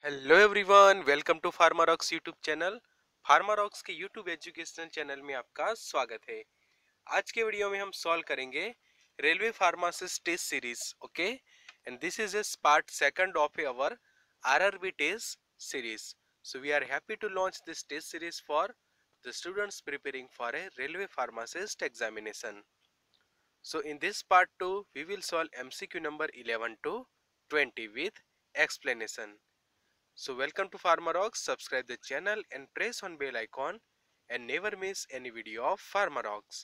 Hello everyone, welcome to Pharmarocks YouTube channel. Pharmarocks के YouTube educational channel में आपका स्वागत है। आज के वीडियो में हम सॉल्व करेंगे railway pharmacist test series. Okay, and this is a part second of our RRB test series. So we are happy to launch this test series for the students preparing for a railway pharmacist examination. So in this part 2 we will solve MCQ number 11 to 20 with explanation. So welcome to Pharmarox. Subscribe the channel and press on bell icon and never miss any video of Pharmarox.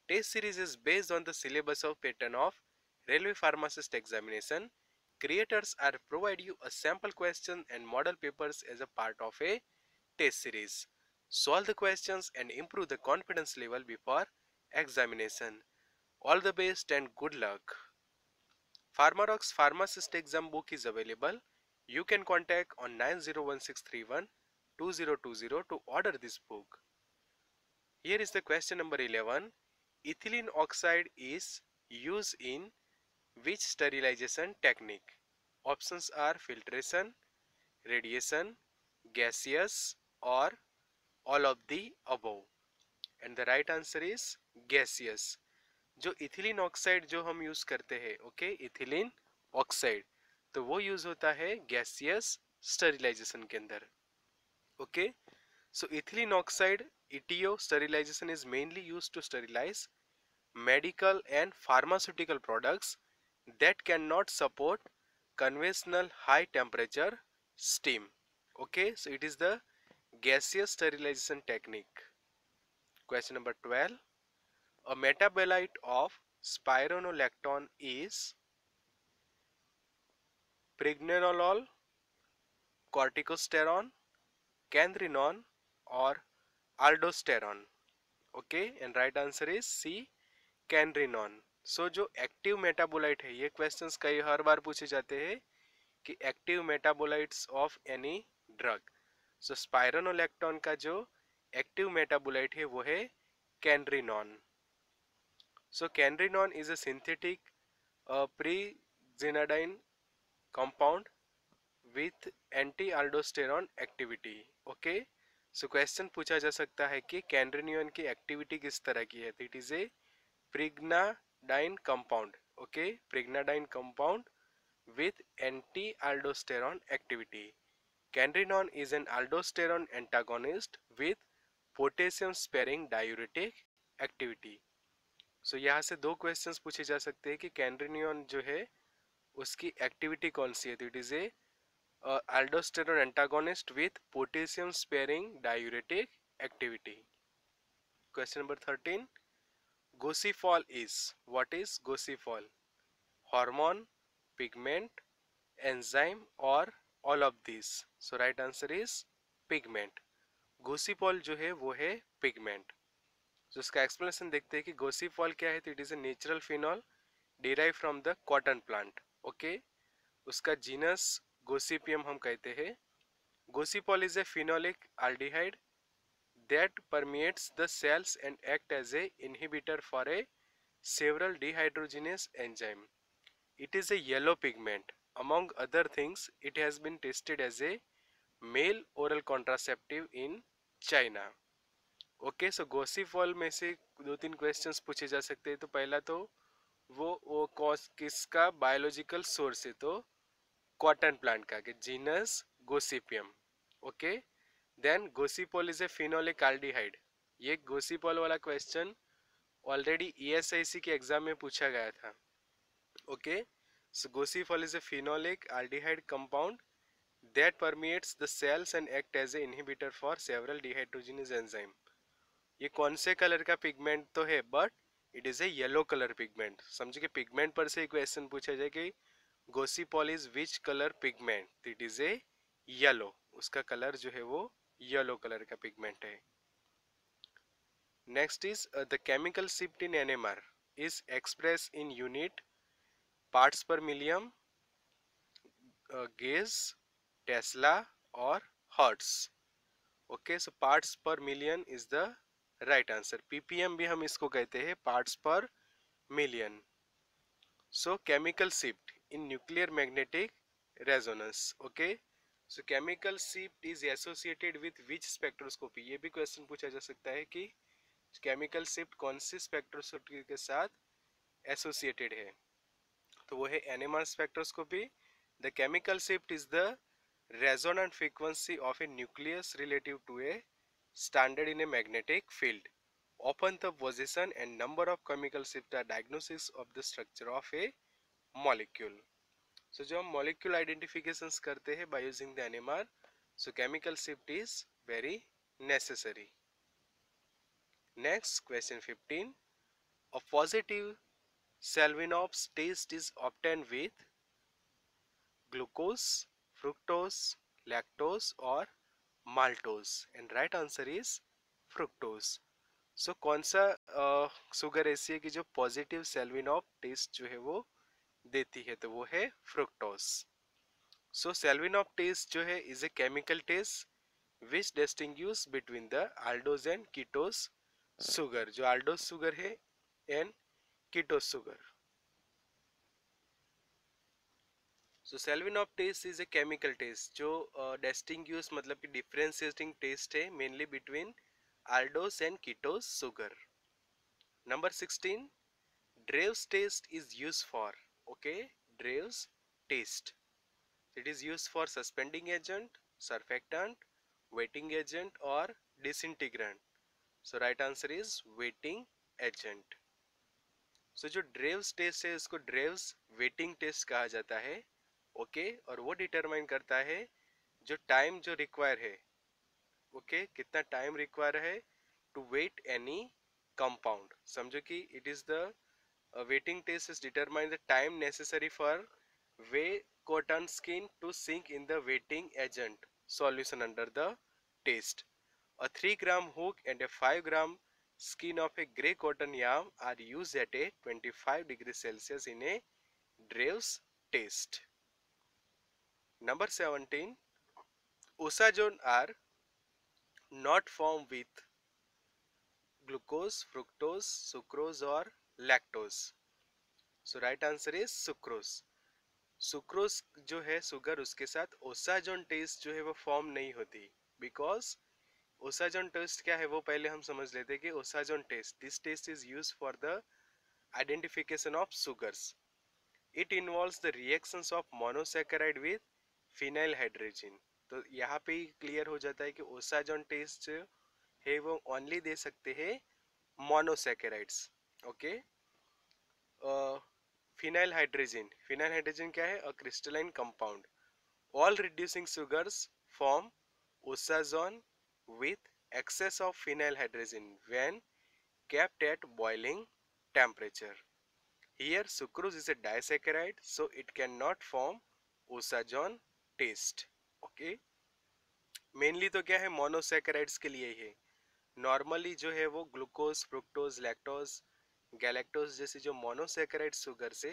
Test series is based on the syllabus of pattern of Railway Pharmacist examination. Creators are provide you a sample question and model papers as a part of a test series. Solve the questions and improve the confidence level before examination. All the best and good luck. Pharmarox Pharmacist exam book is available. You can contact on 9016312020 to order this book. Here is the question number 11. Ethylene oxide is used in which sterilization technique? Options are filtration, radiation, gaseous, or all of the above. And the right answer is gaseous. जो ethylene oxide जो हम use करते हैं, okay, ethylene oxide, तो वो use होता है gaseous sterilisation के अंदर. Okay, so ethylene oxide ETO sterilization is mainly used to sterilize medical and pharmaceutical products that cannot support conventional high temperature steam. Okay, so it is the gaseous sterilization technique. Question number 12. A metabolite of spironolactone is pregnenolol, corticosterone, candrinone, or aldosterone. Okay, and right answer is C, candrinone. So जो active metabolite है, ये questions कई हर बार पूछे जाते हैं कि active metabolites of any drug. So spironolactone का जो एक्टिव मेटाबोलाइट है वो है कैंड्रिनॉन. So candrinone is a synthetic pre-zinadine compound with anti-aldosterone activity. Okay, so question पूछा जा सकता है कि कैंड्रिनियन की एक्टिविटी किस तरह की है. It is a pregnadiene compound. Okay, pregnadiene compound with anti-aldosterone activity. Candrinone is an aldosterone antagonist with potassium sparing diuretic activity. सो यहाँ से दो क्वेश्चंस पूछे जा सकते हैं कि कैंड्रिनियन जो है उसकी एक्टिविटी कौन सी है. तो it is A aldosterone antagonist with potassium sparing diuretic activity. Question number 13. Gossyfol is, what is Gossyfol? Hormone, pigment, enzyme, or all of these? So right answer is pigment. Gossyfol जो है वो है pigment. तो इसका explanation देखते हैं कि गोसीफॉल क्या है. तो it is a natural phenol derive from the cotton plant. Okay, उसका जीनस गोसिपियम हम कहते हैं. Gossypol is a phenolic aldehyde that permeates the cells and act as a inhibitor for a several dehydrogenase enzyme. It is a yellow pigment. Among other things, it has been tested as a male oral contraceptive in China. Okay, so gossypol में से दो तीन questions पूछे जा सकते हैं. तो पहला तो वो किसका बायोलॉजिकल सोर्स है. तो कॉटन प्लांट का, कि genus gossypium. Okay, then gossypol is a phenolic aldehyde. ये गोसीपॉल वाला क्वेश्चन ऑलरेडी ESIC के एग्जाम में पूछा गया था. Okay, so gossypol is a phenolic aldehyde compound that permeates the cells and act as a inhibitor for several dehydrogenase enzyme. ये कौन से कलर का पिगमेंट तो है, but it is a yellow colour pigment. समझे कि पिगमेंट पर से क्वेश्चन पूछा जाए कि gossypol is which colour pigment. It is a yellow. उसका कलर जो है वो येलो कलर का पिगमेंट है. Next is the chemical shift in NMR is express in unit, parts per million, gauss, tesla और hertz. Okay, so parts per million is the right answer. ppm भी हम इसको कहते हैं, parts per million. So chemical shift in nuclear magnetic resonance. Okay, so chemical shift is associated with which spectroscopy, ये भी question पूछा जा सकता है कि केमिकल शिफ्ट कौन सी स्पेक्ट्रोस्कोपी के साथ एसोसिएटेड है, तो वो है NMR spectroscopy. The chemical shift is the resonant frequency of a nucleus relative to a standard in a magnetic field. Often the position and number of chemical shifts are diagnosis of the structure of a molecule. So जो हम molecule identifications करते हैं by using the NMR, so chemical shift is very necessary. Next question 15. A positive Selvinov test is obtained with glucose, fructose, lactose or maltose, and right answer is fructose. So कौन सा sugar ऐसी है कि जो positive सेल्विनॉफ test जो है वो देती है, तो वो है फ्रुक्टोस. सो सेल्विनॉफ टेस्ट जो है is a chemical test which distinguish between the aldose and ketose sugar, जो aldose सुगर है and ketose sugar. So Seliwanoff test is a chemical test जो डिस्टिंग्विश मतलब कि डिफरेंशिएटिंग टेस्ट है mainly between aldose and ketose sugar. Number 16. Drave's test is used for. Okay, Drave's test. It is used for suspending agent, surfactant, wetting agent or disintegrant. So right answer is wetting agent. So जो Drave's test है इसको Drave's wetting test कहा जाता है. Okay, और वो determine करता है जो टाइम जो रिक्वायर है, ओके कितना टाइम रिक्वायर है टू वेट एनी कंपाउंड. समझो कि it is the wetting test is determine the time necessary for wet cotton skin to sink in the wetting agent solution under the test. A 3-gram hook and a 5-gram skin of a grey cotton yarn are used at a 25 degrees Celsius in a Drave's test. Number 17. Usazone are not formed with glucose, fructose, sucrose or lactose. So right answer is sucrose. Sucrose जो है sugar उसके साथ osazone test जो है वो form नहीं होती, because osazone test क्या है वो पहले हम समझ लेते हैं कि osazone test, this test is use for the identification of sugars. It involves the reactions of monosaccharide with phenyl hydrogen. तो यहाँ पे ही क्लियर हो जाता है कि ओसाजोन टेस्ट है वो ओनली दे सकते हैं monosaccharides. Okay, phenyl hydrogen, phenyl hydrogen क्या है, अ crystalline compound. All reducing sugars form osazone with excess of phenyl hydrogen when kept at boiling temperature. Here sucrose is a disaccharide so it cannot form osazone taste. Okay, mainly तो क्या है monosaccharides के लिए है. Normally जो है वो glucose, fructose, lactose, galactose जैसी जो मोनोसैकेराइड शुगर से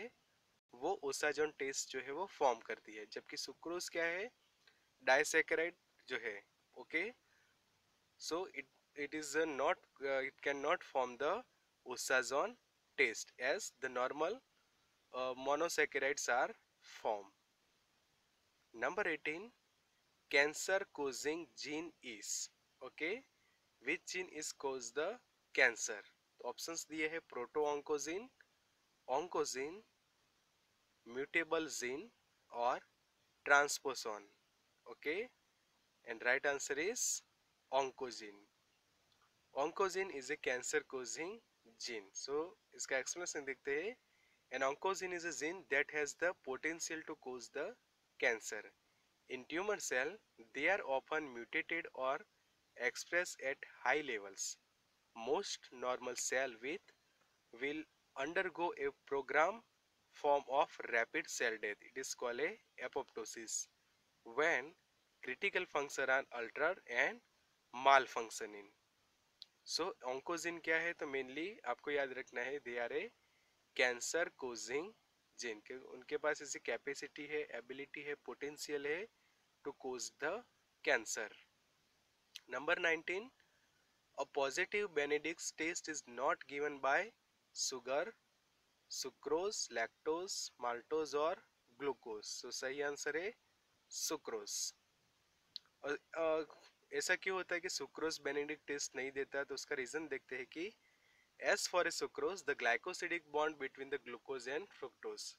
वो ओसाजोन टेस्ट जो है वो फॉर्म करती है, जबकि सुक्रोज क्या है, डाइसैकेराइड जो है. Okay, so it is not it cannot form the osazone taste as the normal monosaccharides are formed. Number 18. Cancer causing gene is. Okay, which gene is cause the cancer? Options दिए हैं proto oncogene, oncogene, mutable gene और transposon. Okay, and right answer is oncogene. Oncogene is a cancer causing gene. So इसका explanation देखते हैं. An oncogene is a gene that has the potential to cause the cancer. In tumour cell they are often mutated or expressed at high levels. Most normal cell will undergo a program form of rapid cell death. It is called a apoptosis when critical functions are altered and malfunctioning. So oncogene क्या है, तो mainly आपको याद रखना है they are a cancer causing gene के, उनके पास ऐसी कैपेसिटी है, एबिलिटी है, पोटेंशियल है to cause the cancer. Number 19. A positive Benedict test is not given by sugar, sucrose, lactose, maltose और ग्लूकोज. सो सही आंसर है सुक्रोज. और ऐसा क्यों होता है कि सुक्रोज बेनेडिक्ट टेस्ट नहीं देता? तो उसका रीजन देखते हैं कि as for a sucrose the glycosidic bond between the glucose and fructose.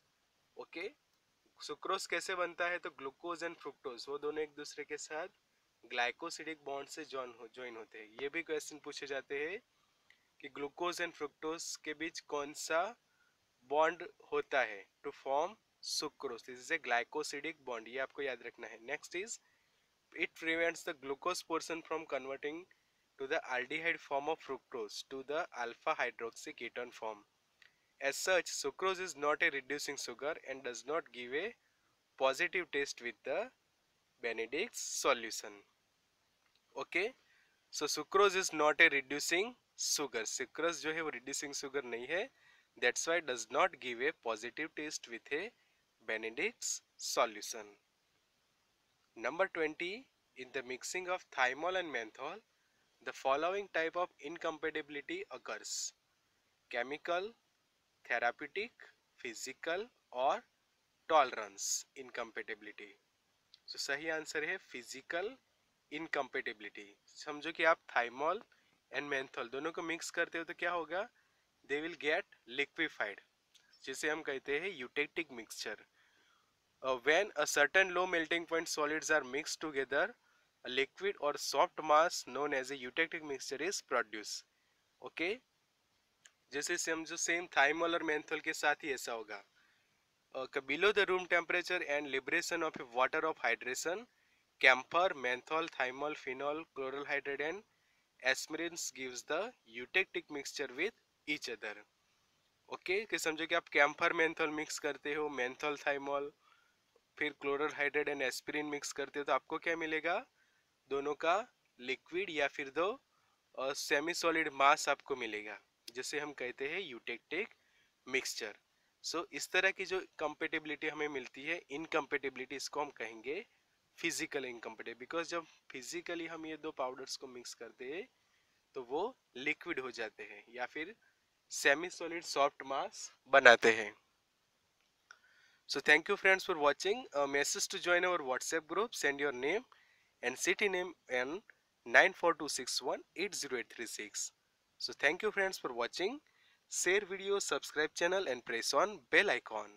Okay, sucrose कैसे बनता है? तो ग्लूकोज एंड फ्रुक्टोज वो दोनों एक दूसरे के साथ ग्लाइकोसिडिक बॉन्ड से ज्वाइन होते हैं। ये भी क्वेश्चन पूछे जाते हैं कि ग्लूकोज एंड फ्रुक्टोज के बीच कौन सा बॉन्ड होता है to form sucrose. This is a glycosidic bond, ये आपको याद रखना है। Next is it prevents the glucose portion from converting to the aldehyde form of fructose to the alpha hydroxy ketone form. As such, sucrose is not a reducing sugar and does not give a positive taste with the Benedict's solution. Okay, so sucrose is not a reducing sugar. Sucrose जो है वो reducing sugar नहीं है. That's why it does not give a positive taste with a Benedict's solution. Number 20. In the mixing of thymol and menthol, the following type of incompatibility occurs: chemical, therapeutic, physical or tolerance incompatibility. So सही answer है physical incompatibility. समझो कि आप thymol and menthol दोनों को mix करते हो तो क्या होगा? दे विल गेट लिक्विफाइड, जिसे हम कहते हैं eutectic mixture. When a certain low melting point solids are mixed together, a liquid or soft mass known as a eutectic mixture is produced. Okay, जैसे समझो सेम थाइमोल और menthol के साथ ही ऐसा होगा। Below the room temperature and liberation of water of hydration, camphor, menthol, thymol, phenol, chloral hydrate and aspirins gives the eutectic mixture with each other. Okay, कि समझो कि आप कैम्फर मेंथोल मिक्स करते हो, मेंथोल थाइमोल, फिर chloral hydrate and aspirin mix करते हो तो आपको क्या मिलेगा? दोनों का लिक्विड या फिर दो सेमी सॉलिड मास आपको मिलेगा, जिसे हम कहते हैं यूटेक्टिक मिक्सचर। सो इस तरह की जो कंपेटिबिलिटी हमें मिलती है, इनकम्पेटिबिलिटी, इसको हम कहेंगे फिजिकल इनकम्पेटिबिलिटी। बिकॉज जब फिजिकली हम ये दो पाउडर्स को मिक्स करते हैं तो वो लिक्विड हो जाते हैं या फिर सेमी सॉलिड सॉफ्ट मास बनाते हैं। So thank you friends for watching. A message to join our WhatsApp group. Send your name and city name in 942618086. So thank you friends for watching. Share video, subscribe channel and press on bell icon.